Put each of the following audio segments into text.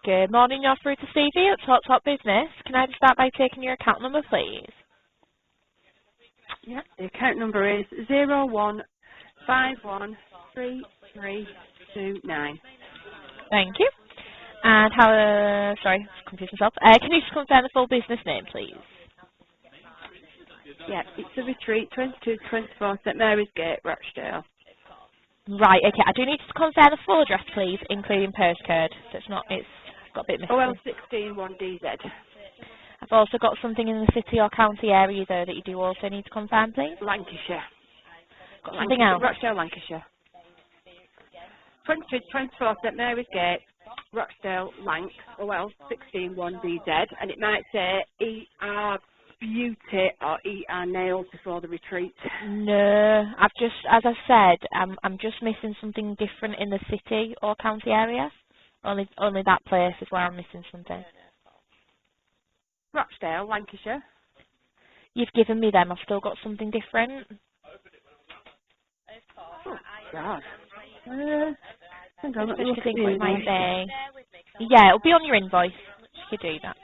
Good morning, you're through to Stevie at Talk Talk Business. Can I just start by taking your account number, please? Yeah, the account number is 01513329. Thank you. And sorry, confused myself. Can you just confirm the full business name, please? Yeah, it's a retreat, 2224 St Mary's Gate, Rochdale. Right, okay. I do need to confirm the full address, please, including postcode. So it's got a bit missing. OL16 1DZ. I've also got something in the city or county area, though, that you do also need to confirm, please. Lancashire. Got something else? Rochdale, Lancashire. 2224 St Mary's Gate, Rochdale, Lanc, OL16 1DZ, and it might say ER Beauty or ER Nails before the retreat. No, as I said, I'm just missing something different in the city or county area. Only that place is where I'm missing something. Rochdale, Lancashire. You've given me them. I've still got something different. Oh, God. Hang on, Which let me do you look at think the it might invoice. be? Yeah, it'll be on your invoice. You could do that.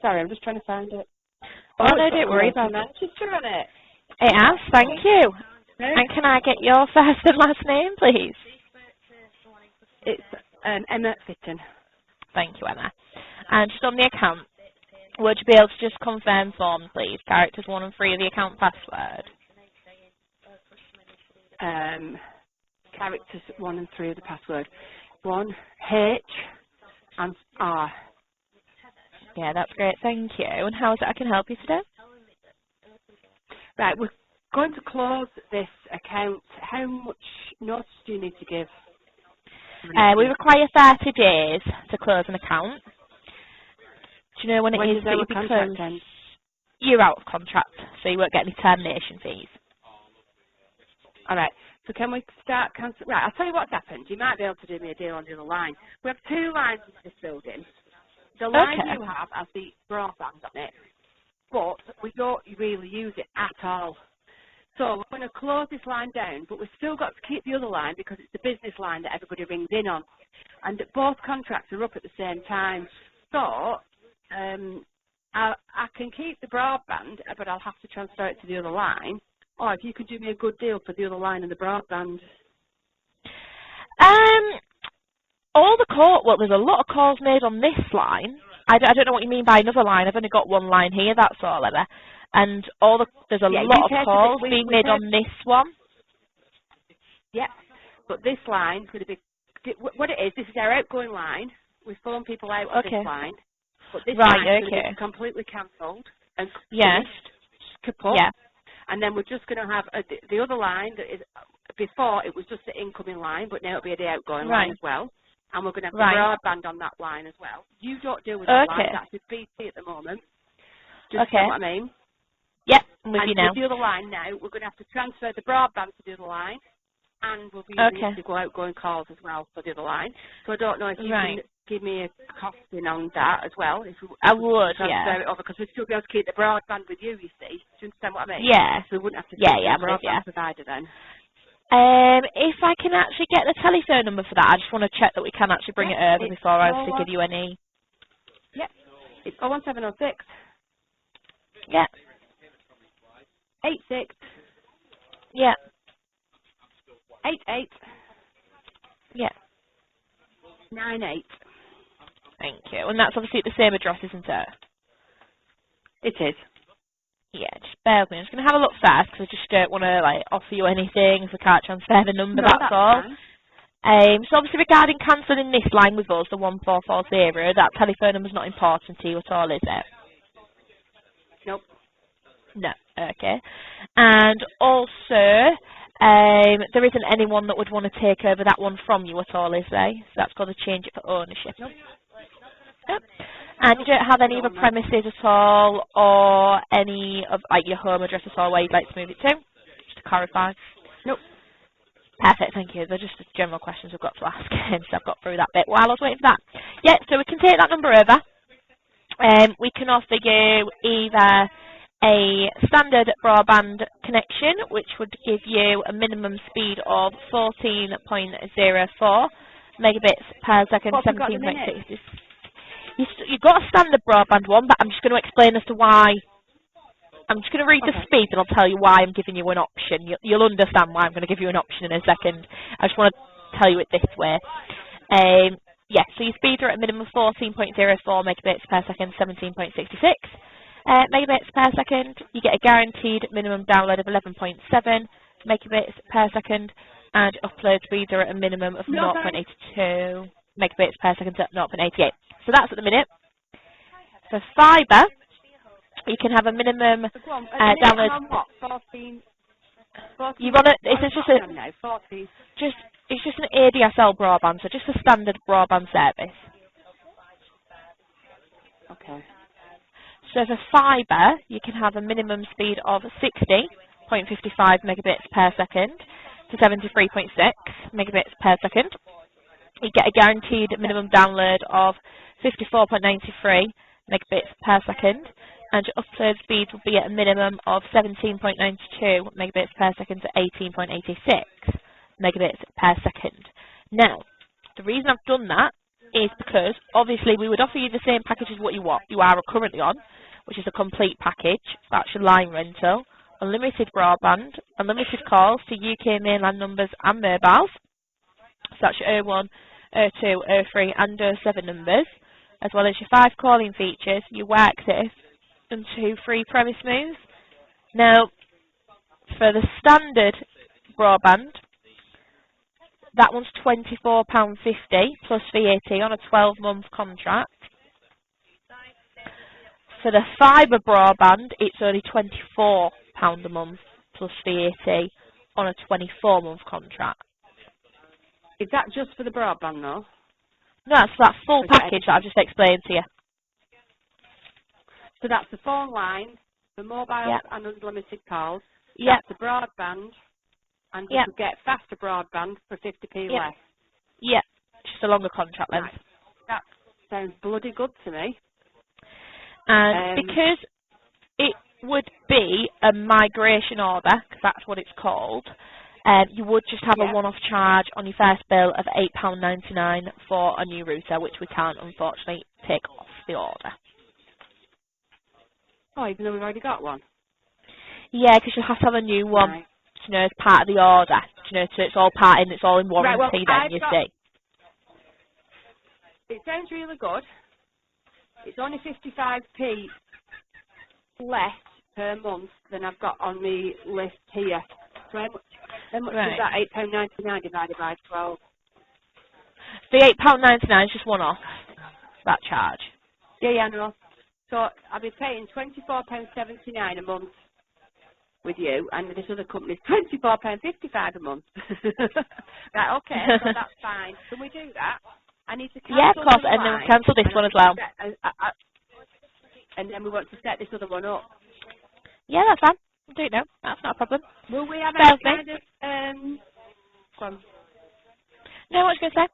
Sorry, I'm just trying to find it. Oh, no, don't worry about it. Manchester on it. It has, thank you. And can I get your first and last name, please? It's Emma Fitton. Thank you, Emma. And just on the account, would you be able to just confirm for me, please, characters 1 and 3 of the account password? Characters 1 and 3 of the password. 1 H and R. Yeah, that's great, thank you. And how is it I can help you today? Right, we're going to close this account. How much notice do you need to give? We require 30 days to close an account. Do you know when it is that you'll be closed? End? You're out of contract, so you won't get any termination fees. All right. So can we start cancel? Right, I'll tell you what's happened. You might be able to do me a deal on the other line. We have 2 lines in this building. The line you have has the broadband on it, but we don't really use it at all. So we're going to close this line down, but we've still got to keep the other line because it's the business line that everybody rings in on. And both contracts are up at the same time. So I can keep the broadband, but I'll have to transfer it to the other line. Or if you could do me a good deal for the other line and the broadband. There's a lot of calls made on this line. I don't know what you mean by another line. I've only got one line here, that's all, Emma. And there's a lot of calls being made on this one. Yeah, but this line's going to be, what it is, this is our outgoing line. We phone people out on this line. But this line is going to be completely cancelled and kaput. Yeah. And then we're just going to have the other line that is, before it was just the incoming line, but now it'll be the outgoing line as well. And we're going to have the broadband on that line as well. You don't deal with that line, that's with BT at the moment. Just know what I mean? Yep, I'm with you now. With the other line now, we're going to have to transfer the broadband to the other line, and we'll be using it to go outgoing calls as well for the other line. So I don't know if you can give me a costing on that as well. If I would, transfer it over, because we'd still be able to keep the broadband with you, you see. Do you understand what I mean? Yeah. So we wouldn't have to change the broadband provider then. If I can actually get the telephone number for that, I just want to check that we can actually bring it over before I actually give you any. Yep. It's 01706. Yeah. 86. Yeah. 88. Yeah. 98. Thank you. And that's obviously at the same address, isn't it? It is. Yeah, just bear with me. I'm just going to have a look first because I just don't want to offer you anything if I can't transfer the number, that's all. So obviously regarding cancelling this line with us, the 1440, that telephone number's not important to you at all, is it? Nope. No, okay. And also, there isn't anyone that would want to take over that one from you at all, is there? So that's got to change it for ownership. Nope. Yep. And you don't have any other premises at all, or any of your home address at all where you'd like to move it to? just to clarify? Nope. Perfect, thank you. They're just the general questions we've got to ask, so I've got through that bit while I was waiting for that. Yeah, so we can take that number over. We can offer you either a standard broadband connection, which would give you a minimum speed of 14.04 megabits per second, 17.6. You've got a standard broadband one, but I'm just going to explain as to why. I'm just going to read the speed and I'll tell you why I'm giving you an option. You'll understand why I'm going to give you an option in a second. I just want to tell you it this way. Yeah, so your speeds are at a minimum of 14.04 megabits per second, 17.66 megabits per second. You get a guaranteed minimum download of 11.7 megabits per second, and upload speeds are at a minimum of 0.82 megabits per second to 0.88. So that's at the minute. For fibre, you can have a minimum download. On what? 14. You've on it. It's just a. No, 14. It's just an ADSL broadband, so just a standard broadband service. Okay. So for fibre, you can have a minimum speed of 60.55 megabits per second to 73.6 megabits per second. You get a guaranteed minimum download of 54.93 megabits per second, and your upload speed will be at a minimum of 17.92 megabits per second to 18.86 megabits per second. Now, the reason I've done that is because obviously we would offer you the same package as what you are currently on, which is a complete package. That's your line rental, unlimited broadband, unlimited calls to UK mainland numbers and mobiles. So that's your 01, 02, 03 and 07 numbers, as well as your 5 calling features, your WorkSafe and 2 free premise moves. Now, for the standard broadband, that one's £24.50 plus VAT on a 12-month contract. For the fibre broadband, it's only £24 a month plus VAT on a 24-month contract. Is that just for the broadband, though? No, that's that full package that I've just explained to you. So that's the phone line, the mobile and unlimited calls. Yep. That's the broadband, and you could get faster broadband for 50p less. Yeah, just a longer contract length. Right. That sounds bloody good to me. And because it would be a migration order, because that's what it's called, you would just have a one-off charge on your first bill of £8.99 for a new router, which we can't, unfortunately, take off the order. Oh, even though we've already got one? Yeah, because you'll have to have a new one, you know, as part of the order. You know, so it's all it's all in warranty then, you see. It sounds really good. It's only 55p less per month than I've got on the list here. So how much is that? £8.99 divided by 12? The £8.99 is just one-off, that charge. Yeah, I know. So I'll be paying £24.79 a month with you, and this other company's £24.55 a month. Right, okay, so that's fine. Can we do that? I need to cancel of course, and then line, we'll cancel this one as well. And then we want to set this other one up. Yeah, that's fine. We'll do it now. That's not a problem. Will we have any kind of go on. No, what was you going to say?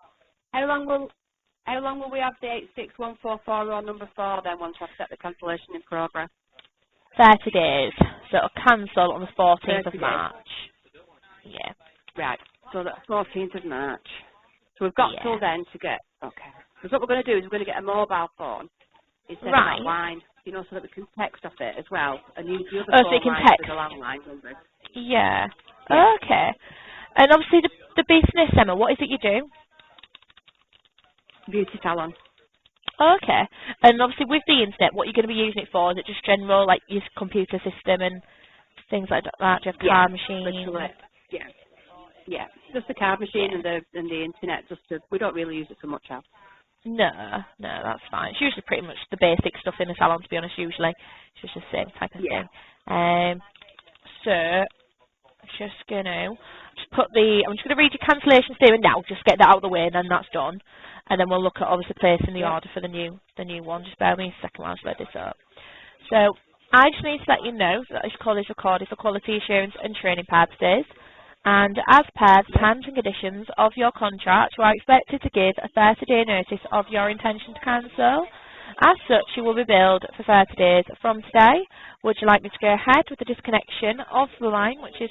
How long will we have the 86144 or number 4 then once I've set the cancellation in progress? 30 days. So it'll cancel on the 14th of March. Yeah. Right. So that's 14th of March. So we've got till then to get, because what we're going to do is we're going to get a mobile phone instead of a line, you know, so that we can text off it as well and use the other phone so you can line text. for the landline numbers. Yeah. Okay. And obviously the business, Emma, what is it you do? Beauty salon. Okay. And obviously with the internet, what you're going to be using it for? Is it just general, like your computer system and things like that? Do you have card machine? Yeah. Yeah. Just the card machine and the internet. We don't really use it for much else. No, that's fine. It's usually pretty much the basic stuff in the salon, to be honest, usually. It's just the same type of thing. So, I'm just going to read your cancellation statement now, just get that out of the way, and then that's done. And then we'll look at obviously placing the order for the new one. Just bear with me a second while I load this up. So, I just need to let you know that this call is recorded for quality assurance and training purposes. And as per the terms and conditions of your contract, you are expected to give a 30-day notice of your intention to cancel. As such, you will be billed for 30 days from today. Would you like me to go ahead with the disconnection of the line, which is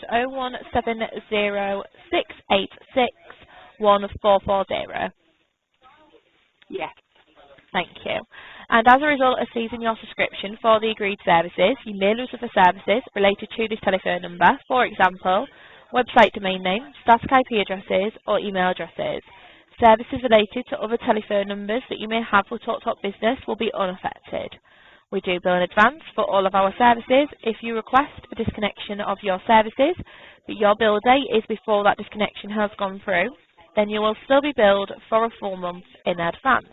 01706861440? Yes. Thank you. And as a result of ceasing your subscription for the agreed services, you may lose other services related to this telephone number, for example, website domain name, static IP addresses or email addresses. Services related to other telephone numbers that you may have with TalkTalk Business will be unaffected. We do bill in advance for all of our services. If you request a disconnection of your services, but your bill date is before that disconnection has gone through, then you will still be billed for a full month in advance.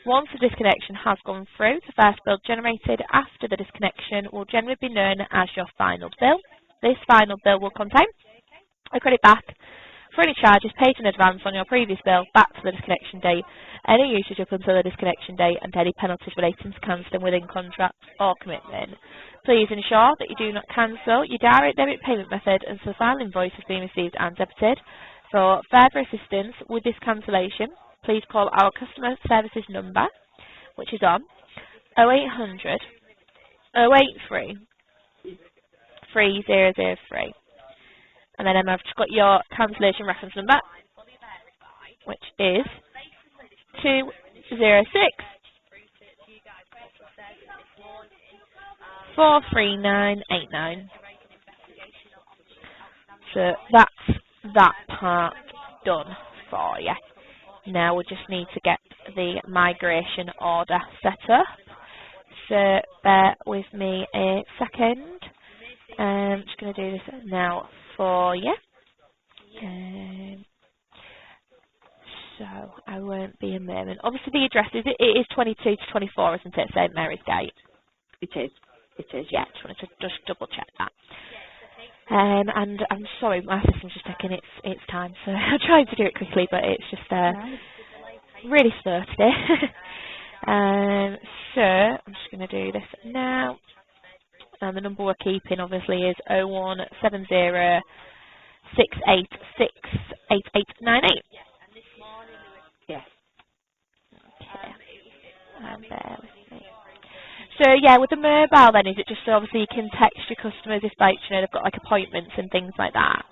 Once the disconnection has gone through, the first bill generated after the disconnection will generally be known as your final bill. This final bill will contain a credit back for any charges paid in advance on your previous bill back to the disconnection date, any usage up until the disconnection date, and any penalties relating to cancelling within contract or commitment. Please ensure that you do not cancel your direct debit payment method until the final invoice has been received and debited. For further assistance with this cancellation, please call our customer services number, which is on 0800 083 3003. And then I've just got your cancellation reference number, which is 206 43989. So that's that part done for you. Now we just need to get the migration order set up. So bear with me a second. I'm just going to do this now for you. So I won't be a moment. Obviously the address is it is 22 to 24, isn't it? St Mary's Gate. It is. It is. Yeah, just wanted to just double check that. And I'm sorry, my system's just taking its time, so I'm trying to do it quickly, but it's just really slow today. So I'm just going to do this now. And the number we're keeping obviously is 01706868898. Yes. Okay. And bear with me. So yeah, with the mobile then, is it just so obviously you can text your customers if like, you know, they've got like appointments and things like that?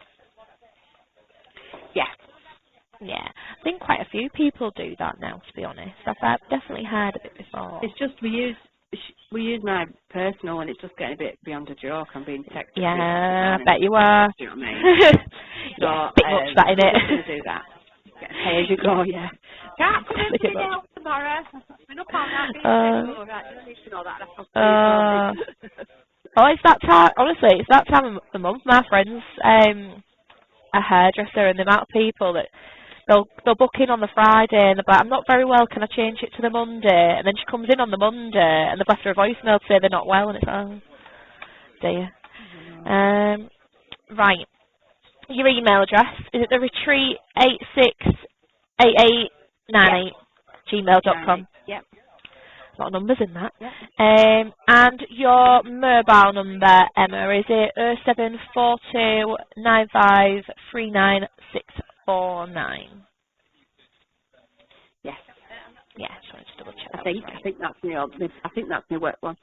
Yeah. Yeah. I think quite a few people do that now, to be honest. I've definitely heard of it before. It's just we use my personal and it's just getting a bit beyond a joke. I'm being texted. Yeah, I bet you are. Do you know what I mean? Yeah, bit much that in it. I'm going to do that. Get pay as you go, yeah. Can't come in for the out tomorrow. We're not on that. Right, you don't need to know that. Oh, it's that time. Honestly, it's that time of the month. My friend's a hairdresser, and the amount of people that they'll book in on the Friday, and they're like, "I'm not very well. Can I change it to the Monday?" And then she comes in on the Monday, and they've left her a voicemail to say they're not well, and it's oh dear. Right. Your email address, is it the retreat868898 gmail.com? Yep. A lot of numbers in that. Yep. And your mobile number, Emma, is it 07429539649? Yes. Yeah, just wanted to double check. I think that's my work one.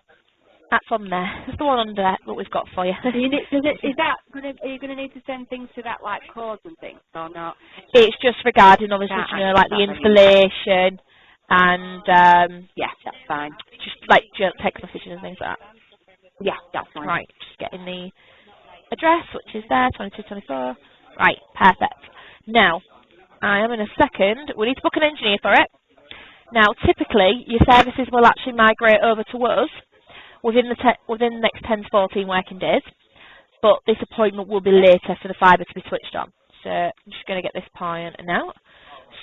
That's on there. It's the one under that we've got for you. Are you going to need to send things to that, like codes and things, or not? It's just regarding, obviously, you know, like the installation and, yeah, that's fine. Just like text messages and things like that. Yeah, that's fine. Right, just getting the address, which is there, 2224. Right, perfect. Now, I am in a second. We need to book an engineer for it. Now, typically, your services will actually migrate over to us within the next 10 to 14 working days, but this appointment will be later for the fibre to be switched on. So I'm just going to get this point now.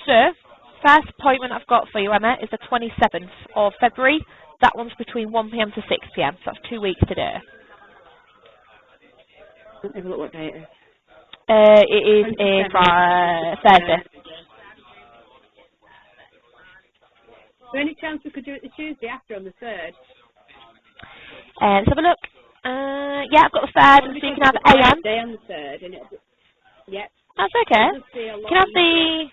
So, first appointment I've got for you, Emma, is the 27th of February. That one's between 1 p.m. to 6 p.m, so that's 2 weeks today. Let me have a look what day it is. It is a Thursday. Is there any chance we could do it the Tuesday after on the 3rd? Let's have a look. Yeah, I've got the 3rd, so you can have AM. Day on the 3rd, and yep. That's okay. You can have the...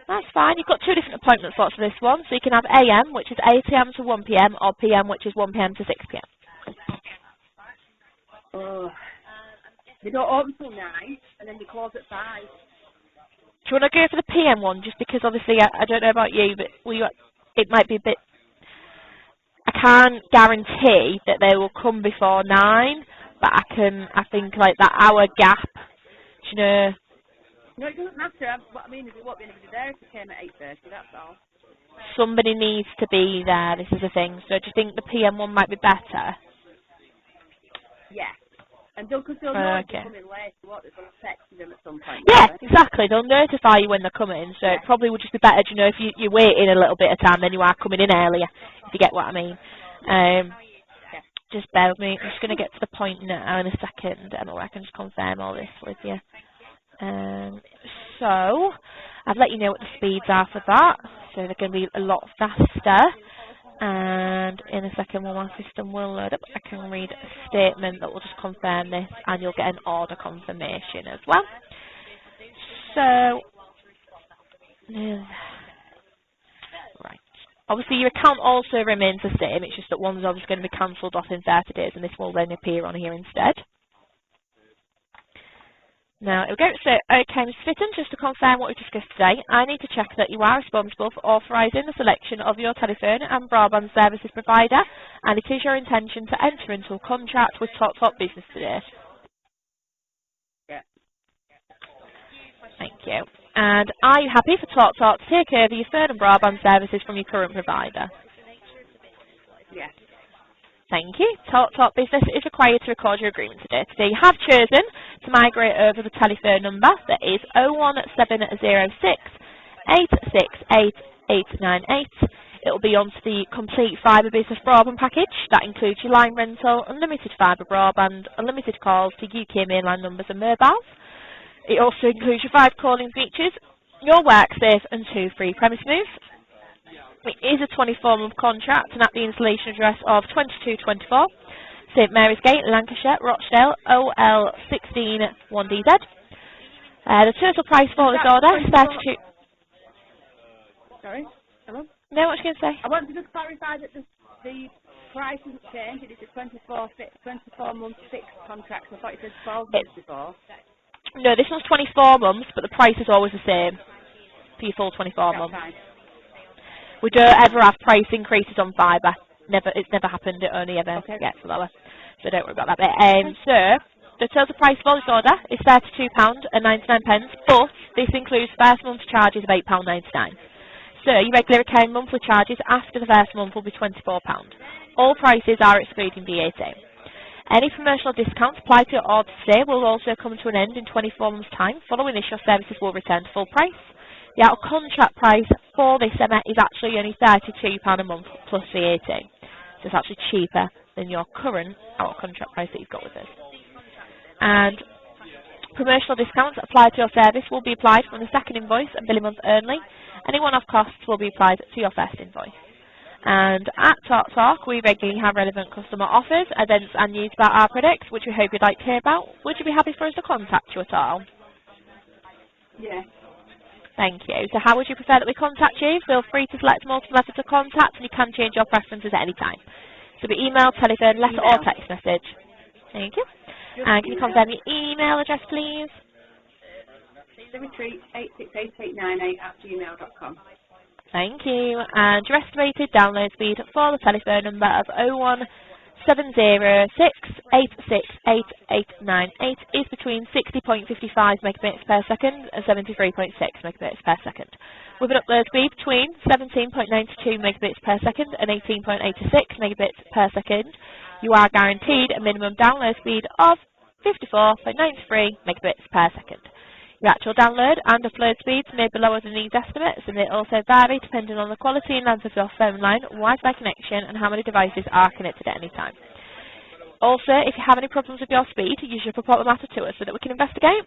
That's fine. You've got 2 different appointment slots for this one. So you can have AM, which is 8 AM to 1 PM, or PM, which is 1 PM to 6 PM. Oh. They don't open till 9, and then they close at 5. Do you want to go for the PM one, just because obviously I don't know about you, but it might be a bit... I can't guarantee that they will come before 9, but I think like that hour gap, do you know... No, it doesn't matter. What I mean is, it won't be anybody there if it came at 8:30. That's all. Somebody needs to be there. This is the thing. So do you think the PM one might be better? Yeah. And they'll know if they're coming late. What they're going to text them at some point. Yeah, exactly. They'll notify you when they're coming. So it probably would just be better, you know, if you're waiting a little bit of time, then you are coming in earlier. If you get what I mean. Just bear with me. I'm just going to get to the point now in a second, Emma, where I can just confirm all this with you. So, I've let you know what the speeds are for that, so they're going to be a lot faster, and in a second when my system will load up, I can read a statement that will just confirm this, and you'll get an order confirmation as well. So, right. Obviously your account also remains the same, it's just that one's obviously going to be cancelled off in 30 days, and this will then appear on here instead. Now, it'll go, so, okay, Ms. Fitton, just to confirm what we've discussed today, I need to check that you are responsible for authorising the selection of your telephone and broadband services provider, and it is your intention to enter into a contract with TalkTalk Business today. Yeah. Thank you. And are you happy for TalkTalk to take over your phone and broadband services from your current provider? Yes. Thank you. TalkTalk Business is required to record your agreement today. Today you have chosen to migrate over the telephone number that is 01706 868 898. It will be onto the complete fibre business broadband package. That includes your line rental, unlimited fibre broadband, unlimited calls to UK mainline numbers and mobiles. It also includes your 5 calling features, your WorkSafe and 2 free premise moves. It is a 24-month contract and at the installation address of 2224 St Mary's Gate, Lancashire, Rochdale, OL16 1DZ. The total price for this order is 32... Sorry? Hello? No, what was you going to say? I want to just clarify that the price hasn't changed. It is a 24-month fixed contract. I thought you said 12 months before. No, this one's 24 months, but the price is always the same for your full 24 months. Fine. We don't ever have price increases on fibre. It's never happened. It only ever gets lower. So don't worry about that bit. So the total price for this order is £32.99, but this includes first month's charges of £8.99. So your regular recurring monthly charges after the first month will be £24. All prices are excluding VAT. Any promotional discounts applied to your order today will also come to an end in 24 months' time. Following this, your services will return to full price. The out-of-contract price for this Emma is actually only £32 a month plus VAT. So it's actually cheaper than your current out-of-contract price that you've got with us. And promotional discounts applied to your service will be applied from the second invoice and billing month only. Any one-off costs will be applied to your first invoice. And at TalkTalk, we regularly have relevant customer offers, events and news about our products, which we hope you'd like to hear about. Would you be happy for us to contact you at all? Yeah. Thank you. So how would you prefer that we contact you? Feel free to select multiple methods of contact and you can change your preferences at any time. So be email, telephone, letter or text message. Thank you. And can you confirm your email address please? retreat868898@gmail.com. Thank you. And your estimated download speed for the telephone number of 01706868898 is between 60.55 megabits per second and 73.6 megabits per second, with an upload speed between 17.92 megabits per second and 18.86 megabits per second. You are guaranteed a minimum download speed of 54.93 megabits per second. Your actual download and upload speeds may be lower than these estimates, and they also vary depending on the quality and length of your phone line, Wi-Fi connection, and how many devices are connected at any time. Also, if you have any problems with your speed, you should report the matter to us so that we can investigate.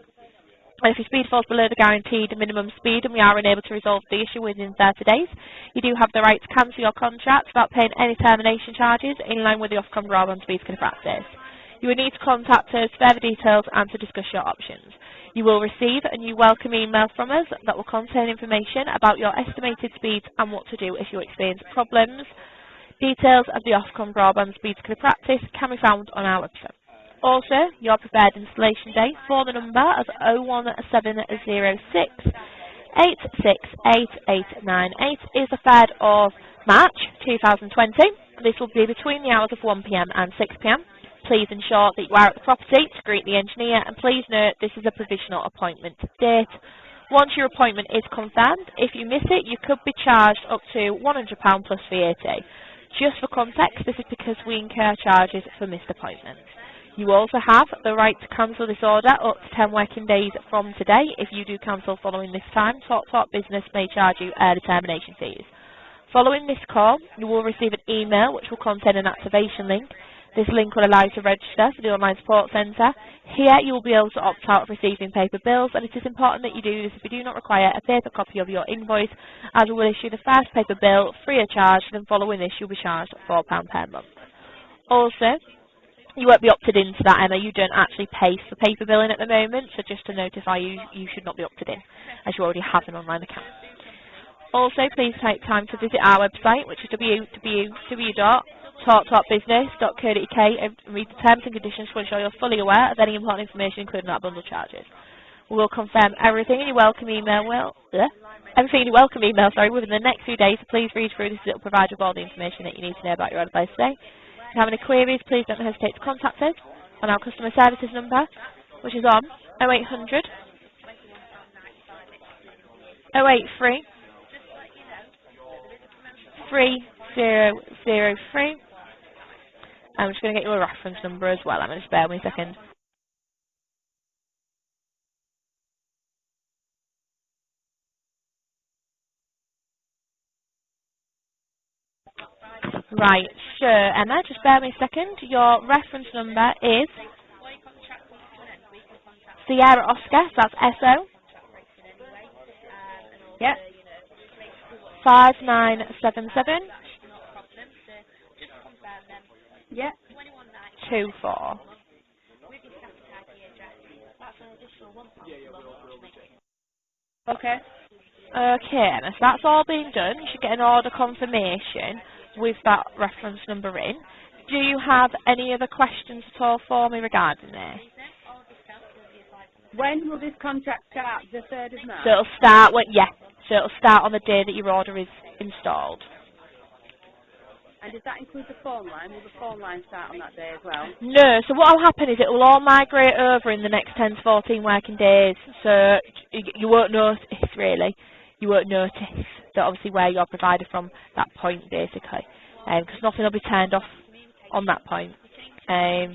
And if your speed falls below the guaranteed minimum speed and we are unable to resolve the issue within 30 days, you do have the right to cancel your contract without paying any termination charges in line with the Ofcom broadband speed code practice. You will need to contact us for further details and to discuss your options. You will receive a new welcome email from us that will contain information about your estimated speeds and what to do if you experience problems. Details of the Ofcom broadband speed code practice can be found on our website. Also, your preferred installation date for the number of 01706 868898 is the 3rd of March 2020. This will be between the hours of 1 p.m. and 6 p.m. Please ensure that you are at the property to greet the engineer, and please note this is a provisional appointment date. Once your appointment is confirmed, if you miss it, you could be charged up to £100 plus VAT. Just for context, this is because we incur charges for missed appointments. You also have the right to cancel this order up to 10 working days from today. If you do cancel following this time, TalkTalk Business may charge you early termination fees. Following this call, you will receive an email which will contain an activation link. This link will allow you to register for the online support centre. Here you will be able to opt out of receiving paper bills, and it is important that you do this if you do not require a paper copy of your invoice, as we will issue the first paper bill free of charge, and following this you will be charged £4 per month. Also, you won't be opted into that, Emma. You don't actually pay for paper billing at the moment, so just to notify you, you should not be opted in, as you already have an online account. Also, please take time to visit our website, which is www.talktalkbusiness.co.uk, and read the terms and conditions to ensure you're fully aware of any important information, including our bundle charges. We will confirm everything in your welcome email within the next few days, so please read through this. It will provide you with all the information that you need to know about your order place today. If you have any queries, please don't hesitate to contact us on our customer services number, which is on 0800 083 3003. I'm just going to get you a reference number as well. I'm going to spare me a second. Right, sure, Emma, just bear me a second. Your reference number is Sierra Oscar, so that's SO. Yep. 5977. Yep. 24. Okay. Okay, Emma, so that's all being done. You should get an order confirmation with that reference number in. Do you have any other questions at all for me regarding this? When will this contract start? The 3rd of March? So it'll start on the day that your order is installed. And does that include the phone line? Will the phone line start on that day as well? No, so what will happen is it will all migrate over in the next 10 to 14 working days. So you won't notice, really. You won't notice that obviously where you're provided from that point, basically. Because nothing will be turned off on that point. Yeah,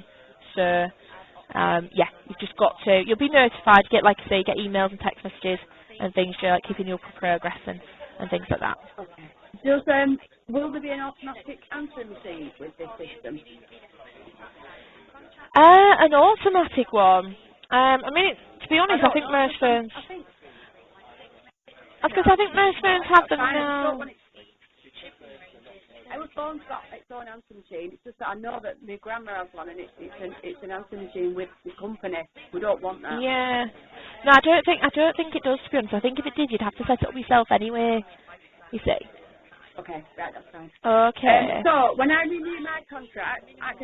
you've just got to, you'll be notified, like I say, get emails and text messages and things, like keeping you up with progress and things like that. Okay. Will there be an automatic answering machine with this system? An automatic one. I mean, to be honest, I think most phones. I think most phones have them now. Our phone's got its own answering machine. It's just that I know that my grandma has one, and it's an answering machine with the company. We don't want that. Yeah. No, I don't think it does. To be honest, I think if it did, you'd have to set it up yourself anyway. You see. Okay, right, that's fine. Okay. So, when I renew my contract, I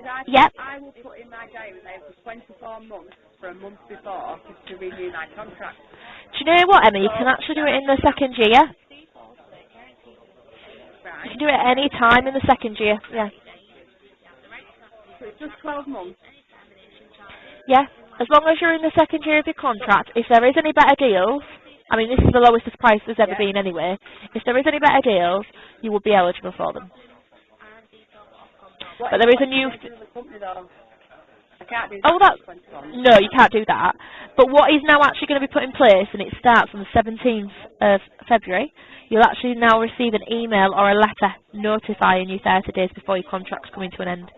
will put in my diary there for 24 months for a month before to renew my contract. Do you know what, Emma? You can actually do it in the second year. Right. You can do it at any time in the second year, yeah. So it's just 12 months? Yeah, as long as you're in the second year of your contract, if there is any better deals, I mean, this is the lowest price there's ever been anyway. If there is any better deals, you will be eligible for them. But there is a new... I can't do that. No, you can't do that. But what is now actually going to be put in place, and it starts on the 17th of February, you'll actually now receive an email or a letter notifying you 30 days before your contract's coming to an end.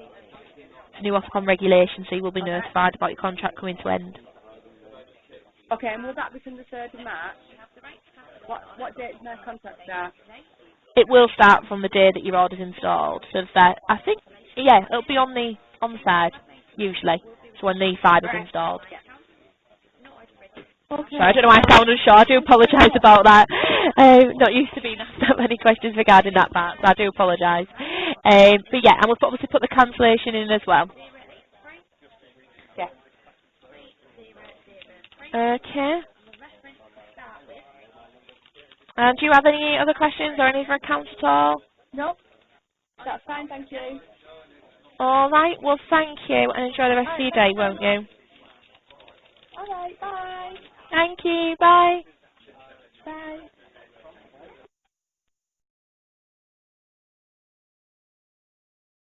It's a new Ofcom regulation, so you will be notified about your contract coming to an end. Okay, and will that be from the 3rd of March? What date does my contract start? It will start from the day that your order's installed. So that I think, yeah, it'll be on the side usually. So when the fiber's installed. Okay. Sorry, I don't know why I sound unsure. I do apologise about that. Not used to being asked that many questions regarding that part, so I do apologise. But yeah, and we'll obviously put the cancellation in as well. Yeah. Okay. Do you have any other questions or any for accounts at all? No, that's fine, thank you. All right. Well, thank you, and enjoy the rest of your day, won't you? All right, bye. Thank you. Bye. Bye.